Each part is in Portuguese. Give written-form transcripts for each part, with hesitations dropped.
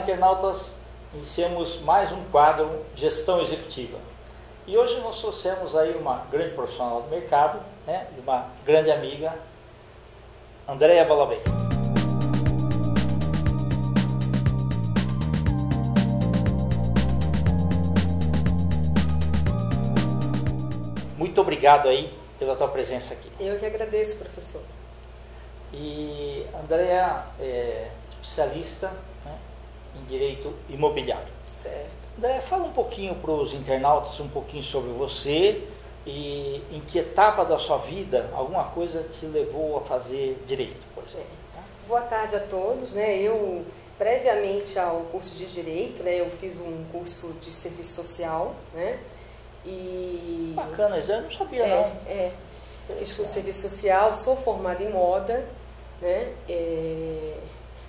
internautas, iniciamos mais um quadro Gestão Executiva. E hoje nós trouxemos aí uma grande profissional do mercado, né, uma grande amiga, Andréa Balabem. Muito obrigado aí pela tua presença aqui. Eu que agradeço, professor. E Andréa é especialista, né, em direito imobiliário. Certo. Andréa, fala um pouquinho para os internautas, um pouquinho sobre você e em que etapa da sua vida alguma coisa te levou a fazer direito, por exemplo. Boa tarde a todos, né? Eu, previamente ao curso de direito, né, eu fiz um curso de serviço social, né? E bacana, isso eu não sabia não. Eu fiz curso de serviço social, sou formada em moda, né?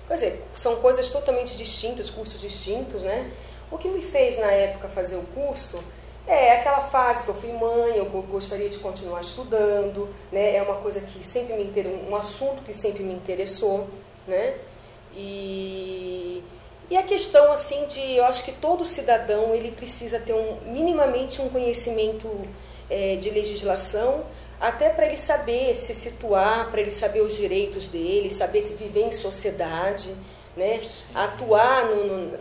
Quer dizer, são coisas totalmente distintas, cursos distintos, né? O que me fez na época fazer o curso é aquela fase que eu fui mãe, eu gostaria de continuar estudando, né? É uma coisa que sempre me interessou, um assunto que sempre me interessou, né? E a questão assim eu acho que todo cidadão ele precisa ter minimamente um conhecimento de legislação, até para ele saber se situar, para ele saber os direitos dele, saber se viver em sociedade, né? Atuar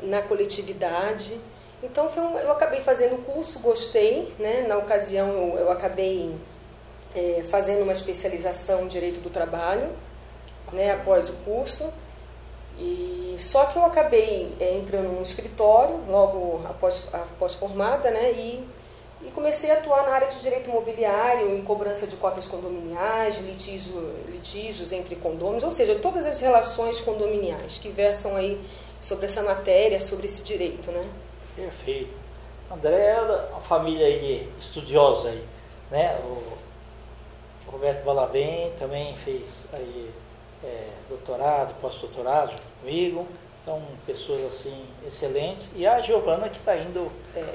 na coletividade. Então eu acabei fazendo o curso, gostei, né? Na ocasião eu acabei fazendo uma especialização em Direito do Trabalho, né? Após o curso. E só que eu acabei entrando num escritório logo após formada, né? E comecei a atuar na área de direito imobiliário, em cobrança de cotas condominiais, litígios entre condôminos, ou seja, todas as relações condominiais que versam aí sobre essa matéria, sobre esse direito, né? Perfeito. André é uma família aí estudiosa aí, né? O Roberto Balabem também fez aí doutorado, pós-doutorado comigo, então pessoas assim excelentes, e a Giovana que está indo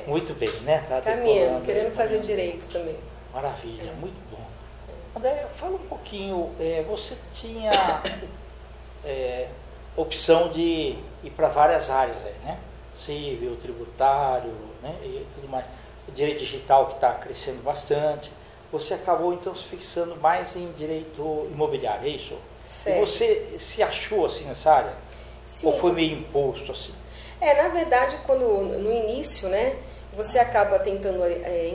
muito bem, né? Tá caminhando, querendo fazer direito também. Maravilha, muito bom. André, fala um pouquinho, você tinha opção de ir para várias áreas aí, né? Civil, tributário, né? E tudo mais. O direito digital que está crescendo bastante. Você acabou então se fixando mais em direito imobiliário, é isso? Certo. E você se achou assim nessa área? Sim. Ou foi meio imposto assim? Na verdade, no início, né, você acaba tentando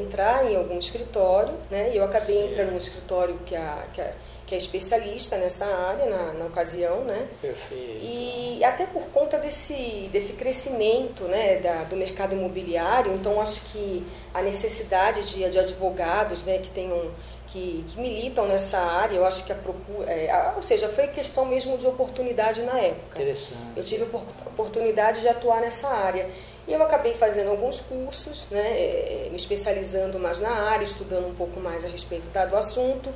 entrar em algum escritório, né? E eu acabei entrando num escritório que é especialista nessa área na ocasião, né? Perfeito. E até por conta desse crescimento, né, do mercado imobiliário, então acho que a necessidade de advogados, né, que militam nessa área, eu acho que a procura, ou seja, foi questão mesmo de oportunidade na época. Interessante. Eu tive a oportunidade de atuar nessa área. E eu acabei fazendo alguns cursos, né, me especializando mais na área, estudando um pouco mais a respeito do assunto.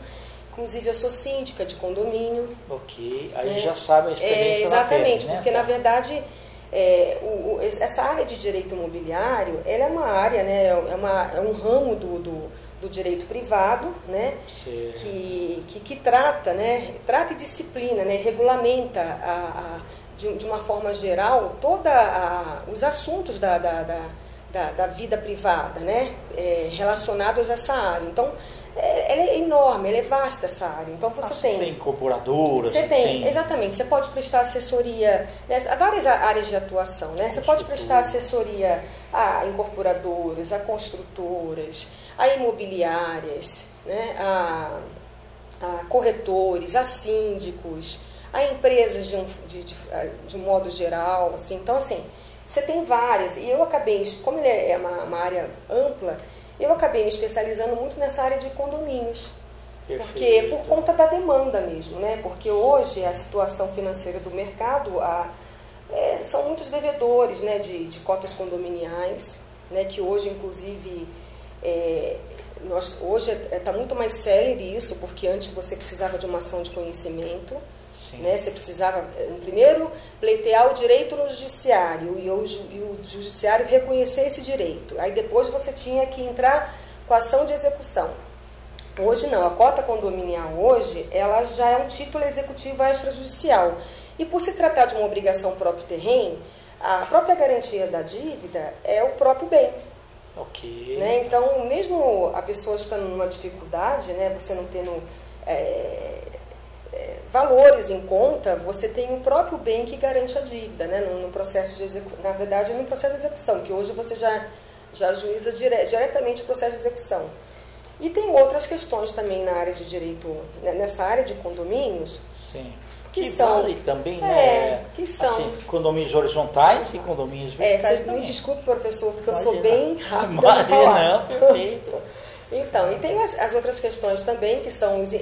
Inclusive, eu sou síndica de condomínio. Ok, aí já sabe a experiência exatamente, na pele, né? Porque, na verdade, essa área de direito imobiliário, ela é uma área, né, é um ramo do direito privado, né, que trata, né, trata e disciplina, né, regulamenta de uma forma geral todos os assuntos da vida privada, né, relacionados a essa área. Então, ela é enorme, ela é vasta essa área. Então você tem incorporadoras. Você tem, exatamente. Você pode prestar assessoria, né, a várias áreas de atuação, né? Você pode prestar assessoria a incorporadoras, a construtoras, a imobiliárias, né? A corretores, a síndicos, a empresas de um modo geral, assim. Então, assim, você tem várias. E eu acabei, como ele é uma área ampla, eu acabei me especializando muito nessa área de condomínios. Perfeito. Porque por conta da demanda mesmo, né? Porque hoje a situação financeira do mercado, são muitos devedores, né, de cotas condominiais, né, que hoje, inclusive, hoje está muito mais célere isso, porque antes você precisava de uma ação de conhecimento. Né? Você precisava, primeiro, pleitear o direito no judiciário e o judiciário reconhecer esse direito. Aí depois você tinha que entrar com a ação de execução. Hoje não, a cota condominial hoje, ela já é um título executivo extrajudicial. E por se tratar de uma obrigação próprio terreno, A própria garantia da dívida é o próprio bem. Ok. Né? Então, mesmo a pessoa estando numa dificuldade, né, você não tendo valores em conta, você tem o próprio bem que garante a dívida, né, no processo de execução. Na verdade, no processo de execução, que hoje você já ajuiza diretamente o processo de execução. E tem outras questões também na área de direito, nessa área de condomínios. Sim. Que são, vale também, né? Que são assim, condomínios horizontais e condomínios verticais. Me desculpe, professor, porque eu sou bem rápida para falar. Não, perfeito. Então, e tem as outras questões também, que são os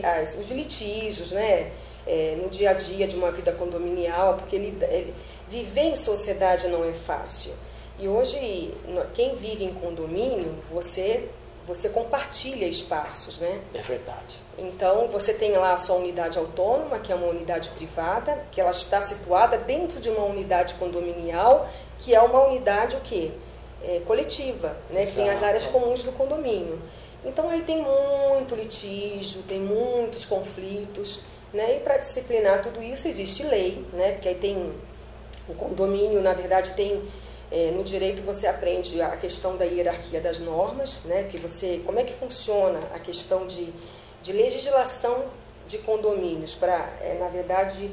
litígios, né? No dia a dia de uma vida condominial, porque viver em sociedade não é fácil. E hoje, quem vive em condomínio, você compartilha espaços, né? É verdade. Então, você tem lá a sua unidade autônoma, que é uma unidade privada, que ela está situada dentro de uma unidade condominial, que é uma unidade o quê? Coletiva, né? Que tem as áreas comuns do condomínio. Então, aí tem muito litígio, tem muitos conflitos, né? E para disciplinar tudo isso existe lei, né? Porque aí tem o condomínio, na verdade, tem... no direito você aprende a questão da hierarquia das normas, né? Que como é que funciona a questão de legislação de condomínios para, na verdade,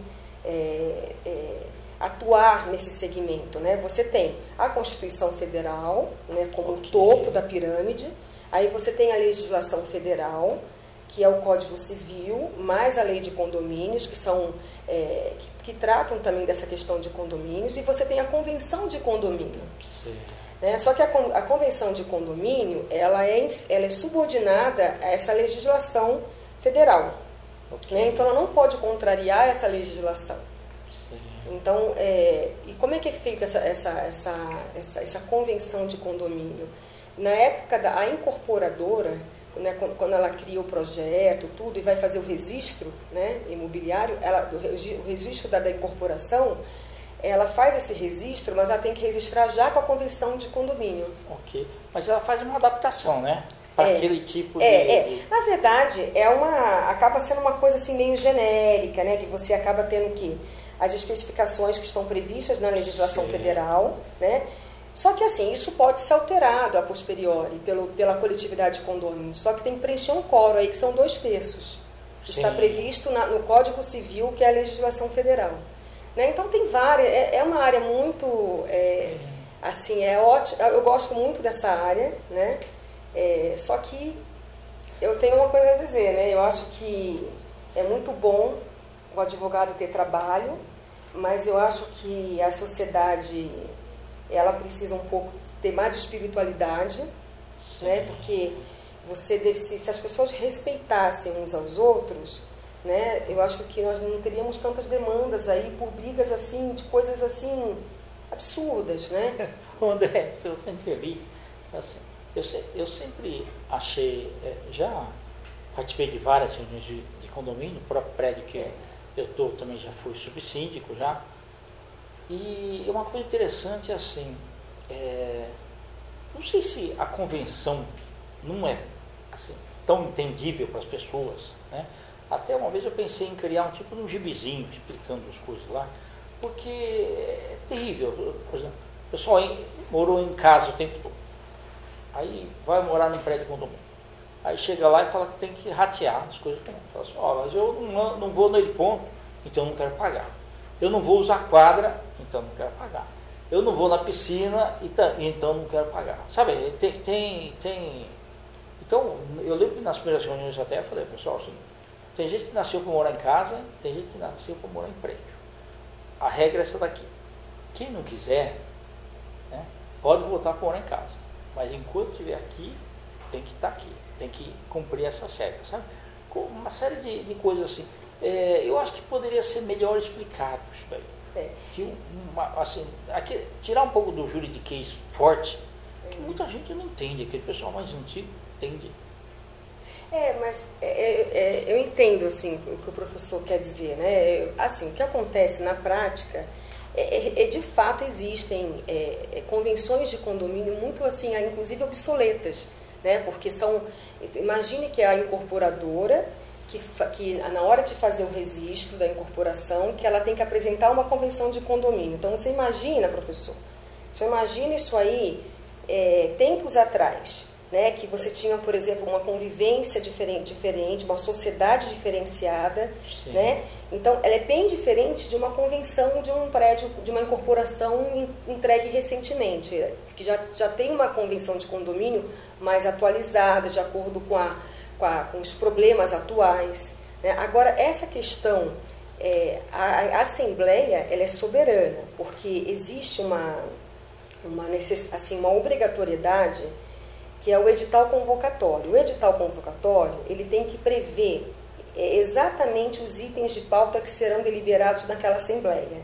atuar nesse segmento, né? Você tem a Constituição Federal, né, como o topo da pirâmide, aí você tem a legislação federal, que é o Código Civil, mais a lei de condomínios, que são que tratam também dessa questão de condomínios, e você tem a Convenção de Condomínio. Sim. Né? Só que a Convenção de Condomínio, ela é subordinada a essa legislação federal. Okay. Né? Então, ela não pode contrariar essa legislação. Sim. Então, e como é que é feita essa Convenção de Condomínio? Na época a incorporadora, né, quando ela cria o projeto, tudo, e vai fazer o registro, né, imobiliário, o registro da incorporação, ela faz esse registro, mas ela tem que registrar já com a convenção de condomínio. Ok. Mas ela faz uma adaptação, né? Para aquele tipo de... Na verdade, acaba sendo uma coisa assim meio genérica, né? Que você acaba tendo que as especificações que estão previstas na legislação federal, né? Só que assim, isso pode ser alterado a posteriori pela coletividade de condomínios. Só que tem que preencher um quórum aí, que são 2/3. Que está previsto no Código Civil, que é a legislação federal. Né? Então tem várias, é uma área muito, assim, ótimo, eu gosto muito dessa área, né? Só que eu tenho uma coisa a dizer, né? Eu acho que é muito bom o advogado ter trabalho, mas eu acho que a sociedade, ela precisa um pouco ter mais espiritualidade, né? Porque se as pessoas respeitassem uns aos outros, né, eu acho que nós não teríamos tantas demandas aí por brigas assim, de coisas assim absurdas, né? André, se eu sempre vi, assim, eu sempre achei, já participei de várias reuniões de condomínio, o próprio prédio que eu estou também já fui subsíndico já, e uma coisa interessante é assim, não sei se a convenção não é assim, tão entendível para as pessoas, né? Até uma vez eu pensei em criar um tipo de um gibizinho explicando as coisas lá, porque é terrível. Por exemplo, o pessoal morou em casa o tempo todo, aí vai morar num prédio de condomínio, aí chega lá e fala que tem que ratear as coisas. Fala assim, mas eu não vou no ponto, então eu não quero pagar. Eu não vou usar quadra, então eu não quero pagar. Eu não vou na piscina, então eu não quero pagar. Sabe, Então, eu lembro que nas primeiras reuniões até eu falei, pessoal, assim, tem gente que nasceu para morar em casa, tem gente que nasceu para morar em prédio. A regra é essa daqui. Quem não quiser, né, pode voltar para morar em casa. Mas enquanto estiver aqui, tem que estar aqui. Tem que cumprir essas regras, sabe? Com uma série de coisas assim. Eu acho que poderia ser melhor explicado isso daí. Tirar um pouco do juridiquês forte, que muita gente não entende, aquele pessoal mais antigo entende. Mas eu entendo assim, o que o professor quer dizer, né? Assim, o que acontece na prática de fato existem convenções de condomínio muito assim, inclusive obsoletas, né? Porque imagine que a incorporadora que na hora de fazer o registro da incorporação, que ela tem que apresentar uma convenção de condomínio. Então, você imagina, professor, você imagina isso aí tempos atrás, né, que você tinha, por exemplo, uma convivência diferente, uma sociedade diferenciada, né? Então, ela é bem diferente de uma convenção de um prédio, de uma incorporação entregue recentemente, que já tem uma convenção de condomínio mais atualizada, de acordo com os problemas atuais, né? Agora, essa questão, a Assembleia, ela é soberana, porque existe uma obrigatoriedade, que é o edital convocatório. O edital convocatório, ele tem que prever exatamente os itens de pauta que serão deliberados naquela Assembleia.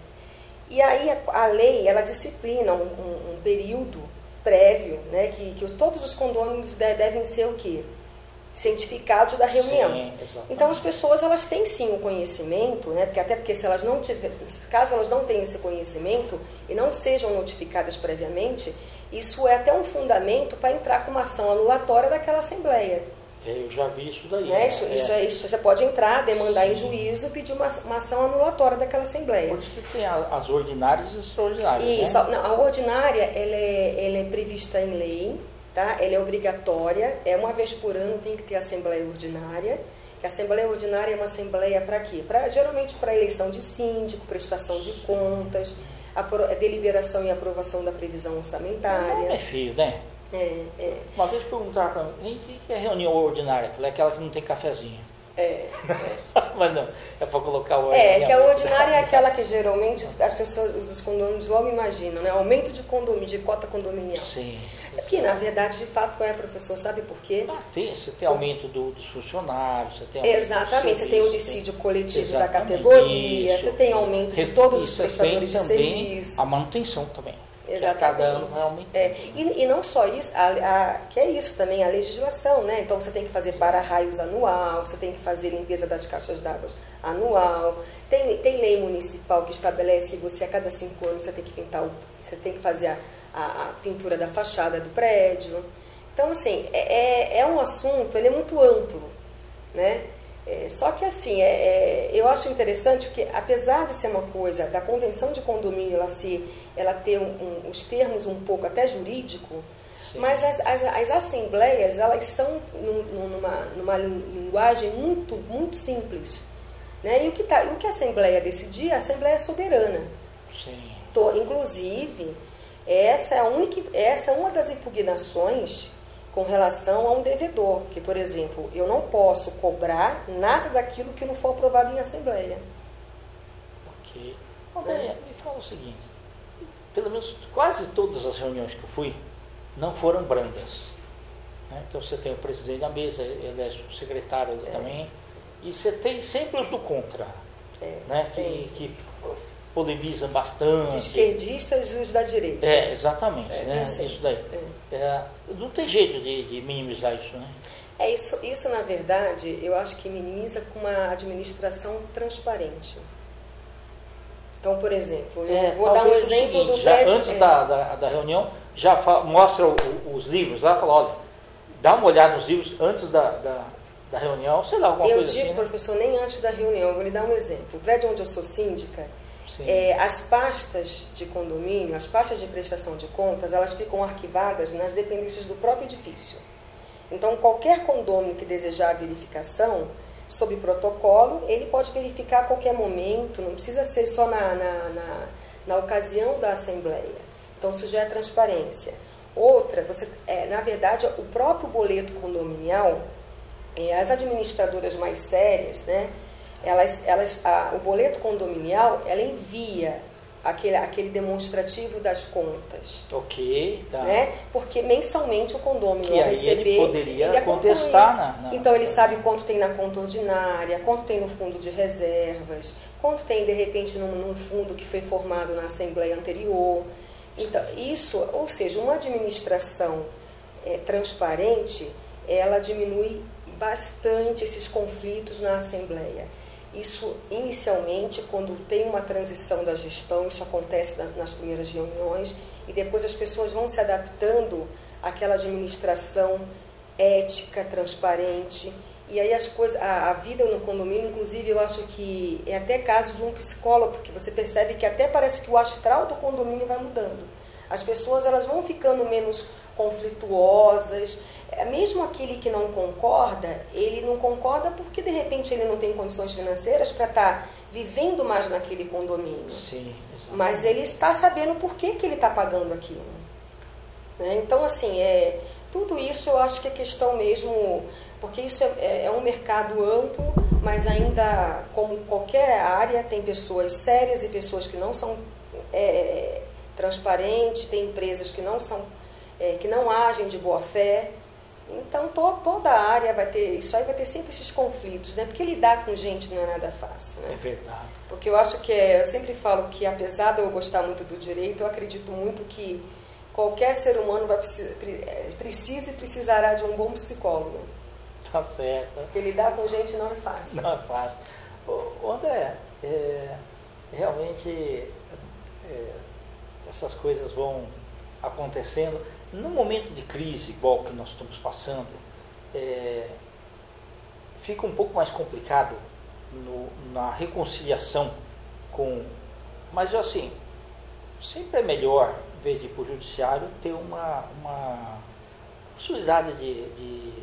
E aí a lei, ela disciplina um período prévio, né, que todos os condôminos devem ser o quê? Cientificados da reunião. Sim, então as pessoas, elas têm sim o conhecimento, né, porque se elas não tiverem, caso elas não tenham esse conhecimento e não sejam notificadas previamente, isso é até um fundamento para entrar com uma ação anulatória daquela Assembleia. Eu já vi isso daí. Né? Isso você pode entrar, demandar em juízo, pedir uma ação anulatória daquela Assembleia. Por isso que tem as ordinárias e extraordinárias. Isso, né? A ordinária, ela é prevista em lei, tá? Ela é obrigatória, uma vez por ano tem que ter Assembleia Ordinária. Que a Assembleia Ordinária é uma Assembleia para quê? Geralmente para eleição de síndico, prestação de contas, a deliberação e aprovação da previsão orçamentária. É feio, né? Uma vez perguntaram para mim, o que é reunião ordinária? Eu falei, aquela que não tem cafezinho. Mas não, é para colocar o que a ordinária é aquela que geralmente as pessoas, os condôminos logo imaginam, né? Aumento de condomínio, de cota condominial. Sim. Que na verdade, de fato, professor, sabe por quê? Você tem aumento dos funcionários, você tem aumento. Exatamente, você tem o dissídio coletivo da Exatamente, categoria, isso. você tem aumento de todos os prestadores de também serviços. A manutenção também. Exatamente. Cada ano vai aumentando. E não só isso, que é isso também, a legislação, né? Então você tem que fazer para-raios anual, você tem que fazer limpeza das caixas d'água anual, tem lei municipal que estabelece que você a cada 5 anos você tem que pintar, você tem que fazer a pintura da fachada do prédio. Então, assim, é um assunto, ele é muito amplo, né? Só que assim, eu acho interessante porque, apesar de ser uma coisa da convenção de condomínio, ela ter os termos um pouco até jurídico, sim, mas as assembleias, elas são numa linguagem muito, muito simples, né? E o que a Assembleia decidir, a Assembleia é soberana. Sim. Inclusive, essa é uma das impugnações com relação a um devedor, que, por exemplo, eu não posso cobrar nada daquilo que não for aprovado em Assembleia. Ok. Me fala o seguinte, pelo menos quase todas as reuniões que eu fui não foram brandas. Né? Então você tem o presidente da mesa, ele é o secretário também, e você tem sempre os do contra, né? que polemizam bastante. Os esquerdistas e os da direita. Exatamente, né? Isso daí. Não tem jeito de minimizar isso, né? Isso, na verdade, eu acho que minimiza com uma administração transparente. Então, por exemplo, eu vou dar um exemplo do prédio... Antes da reunião, já mostra os livros lá, fala, olha, dá uma olhada nos livros antes da reunião, sei lá, alguma coisa assim. Eu digo, professor, nem antes da reunião, eu vou lhe dar um exemplo. O prédio onde eu sou síndica, as pastas de condomínio, as pastas de prestação de contas, elas ficam arquivadas nas dependências do próprio edifício. Então, qualquer condômino que desejar a verificação, sob protocolo, ele pode verificar a qualquer momento, não precisa ser só na ocasião da Assembleia. Então, isso já é transparência. Outra, na verdade, o próprio boleto condominial, as administradoras mais sérias, né? O boleto condominial, ela envia aquele demonstrativo das contas. Ok, tá. Né? Porque mensalmente o condômino vai receber... ele poderia contestar Então ele sabe quanto tem na conta ordinária, quanto tem no fundo de reservas, quanto tem de repente num fundo que foi formado na Assembleia anterior. Então, isso, ou seja, uma administração transparente, ela diminui bastante esses conflitos na Assembleia. Isso, inicialmente, quando tem uma transição da gestão, isso acontece nas primeiras reuniões, e depois as pessoas vão se adaptando àquela administração ética, transparente, E aí as coisas, a vida no condomínio, inclusive, eu acho que é até caso de um psicólogo, porque você percebe que até parece que o astral do condomínio vai mudando. As pessoas, elas vão ficando menos conflituosas. Mesmo aquele que não concorda, ele não concorda porque de repente ele não tem condições financeiras para estar vivendo mais naquele condomínio. Sim, mas ele está sabendo por que ele está pagando aquilo. Né? Então, assim, tudo isso eu acho que é questão mesmo, porque isso é um mercado amplo, mas ainda, como qualquer área, tem pessoas sérias e pessoas que não são transparentes, tem empresas que não agem de boa fé. Então, toda a área vai ter, isso aí vai ter sempre esses conflitos, né? Porque lidar com gente não é nada fácil, né? É verdade. Porque eu acho que, eu sempre falo que, apesar de eu gostar muito do direito, eu acredito muito que qualquer ser humano precisará de um bom psicólogo. Tá certo. Porque lidar com gente não é fácil. Não é fácil. Ô André, realmente essas coisas vão acontecendo. No momento de crise, igual que nós estamos passando, fica um pouco mais complicado na reconciliação com... Mas, assim, sempre é melhor, em vez de ir para o judiciário, ter uma possibilidade de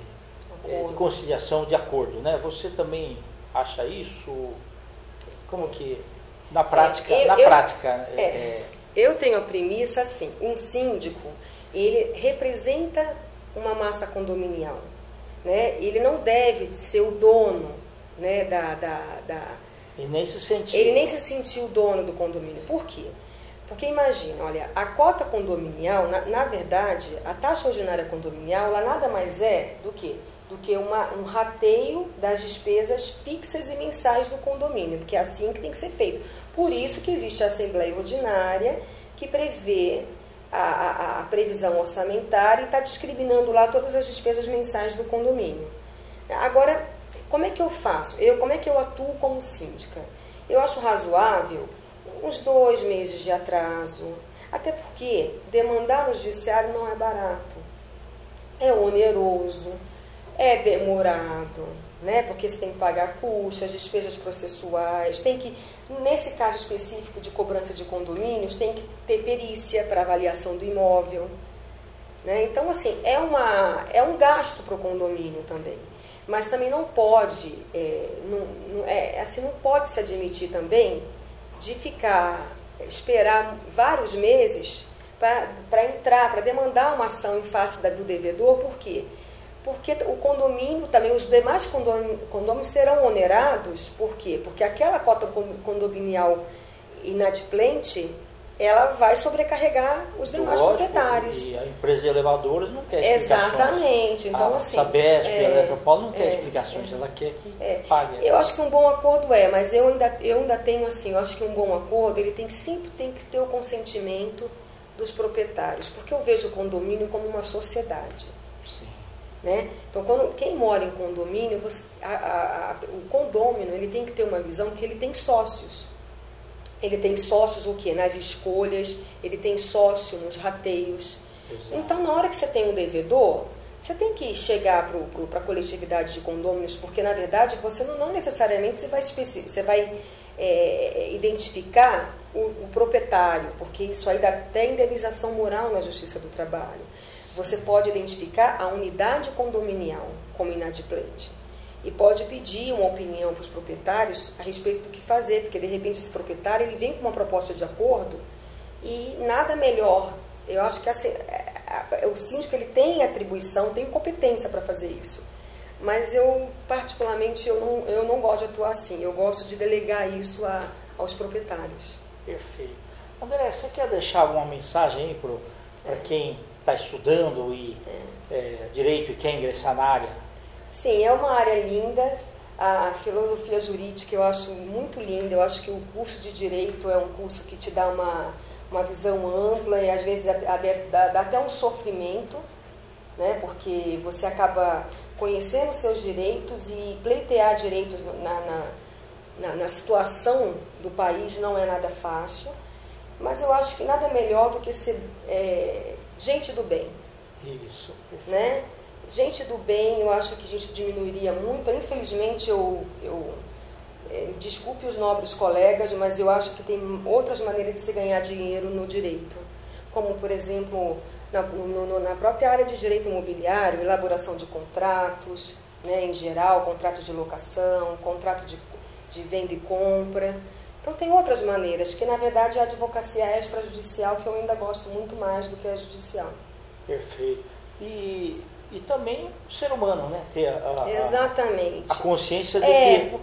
conciliação, de acordo, né? Você também acha isso? Como que... Na prática... Eu tenho a premissa, assim, um síndico... ele representa uma massa condominial, né? Ele não deve ser o dono, né, Ele nem se sentiu. Ele nem se sentiu o dono do condomínio. Por quê? Porque imagina, olha, a cota condominial, na verdade, a taxa ordinária condominial, ela nada mais é do que um rateio das despesas fixas e mensais do condomínio, porque é assim que tem que ser feito. Por isso que existe a Assembleia Ordinária, que prevê a previsão orçamentária e está discriminando lá todas as despesas mensais do condomínio. Agora, como é que eu faço? Como é que eu atuo como síndica? Eu acho razoável uns 2 meses de atraso, até porque demandar no judiciário não é barato, é oneroso, é demorado, né? Porque você tem que pagar custas, despesas processuais, tem que, nesse caso específico de cobrança de condomínios, tem que ter perícia para avaliação do imóvel, né? Então, assim, é um gasto para o condomínio também. Mas também não pode, não pode se admitir também de esperar vários meses para demandar uma ação em face do devedor. Por quê? Porque o condomínio, também os demais condôminos serão onerados. Por quê? Porque aquela cota condominial inadimplente, ela vai sobrecarregar os demais proprietários. E a empresa de elevadores não quer explicações. Exatamente. Então, assim, a Sabesp, a Eletropaulo não quer explicações, ela quer que pague. Eu acho que um bom acordo mas eu ainda tenho assim, eu acho que um bom acordo, ele sempre tem que ter o consentimento dos proprietários, porque eu vejo o condomínio como uma sociedade. Sim. Né? Então, quem mora em condomínio, o condômino, ele tem que ter uma visão que ele tem sócios. Ele tem sócios o quê? Nas escolhas, ele tem sócio nos rateios. Exato. Então, na hora que você tem um devedor, você tem que chegar para a coletividade de condôminos, porque, na verdade, você não necessariamente você vai identificar o proprietário, porque isso aí dá até indenização moral na Justiça do Trabalho. Você pode identificar a unidade condominial como inadimplente. E pode pedir uma opinião para os proprietários a respeito do que fazer, porque de repente esse proprietário ele vem com uma proposta de acordo e nada melhor. Eu acho que assim, o síndico ele tem atribuição, tem competência para fazer isso. Mas eu, particularmente, eu não gosto de atuar assim. Eu gosto de delegar isso aos proprietários. Perfeito. André, você quer deixar alguma mensagem aí para quem está estudando direito e quer ingressar na área? Sim, é uma área linda. A filosofia jurídica eu acho muito linda. Eu acho que o curso de Direito é um curso que te dá uma visão ampla e às vezes dá até um sofrimento, né? Porque você acaba conhecendo os seus direitos e pleitear direitos na situação do país não é nada fácil. Mas eu acho que nada melhor do que ser gente do bem. Isso. Né? gente do bem, eu acho que a gente diminuiria muito. Infelizmente, desculpe os nobres colegas, mas eu acho que tem outras maneiras de se ganhar dinheiro no direito. Como, por exemplo, na própria área de direito imobiliário, elaboração de contratos, né, em geral, contrato de locação, contrato de venda e compra. Então tem outras maneiras, que na verdade é a advocacia extrajudicial, que eu ainda gosto muito mais do que a judicial. Perfeito. E também o ser humano, né? Ter Exatamente. A consciência de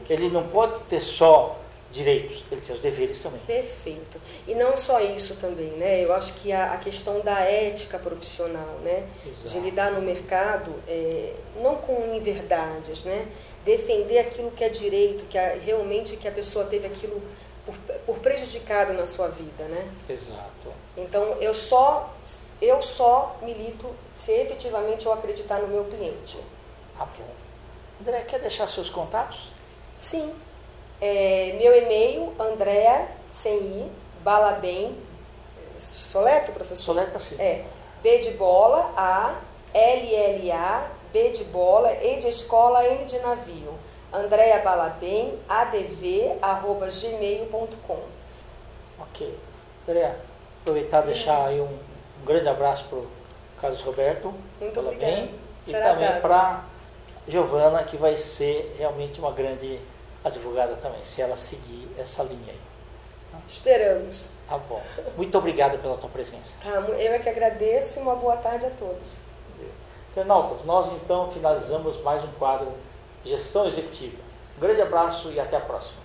que ele não pode ter só direitos, ele tem os deveres também. Perfeito. E não só isso também, né? Eu acho que a questão da ética profissional, né? Exato. De lidar no mercado, não com inverdades, né? Defender aquilo que é direito, realmente que a pessoa teve aquilo por prejudicado na sua vida, né? Exato. Então, eu só milito se efetivamente eu acreditar no meu cliente. Ah, bom. André, quer deixar seus contatos? Sim. Meu e-mail, Andrea, sem I, Balabem, soleto, professor? Soleta sim. B de bola, A, LLA, B de bola, E de escola, N de navio. Andrea Balabem, adv@gmail.com. Ok. André, aproveitar e deixar aí um grande abraço para o Carlos Roberto. Muito Balabem, obrigada. e também para Giovana, que vai ser realmente uma grande advogada também, se ela seguir essa linha aí. Esperamos. Tá bom. Muito obrigado pela tua presença. Eu é que agradeço e uma boa tarde a todos. Internautas, nós então finalizamos mais um quadro Gestão Executiva. Um grande abraço e até a próxima.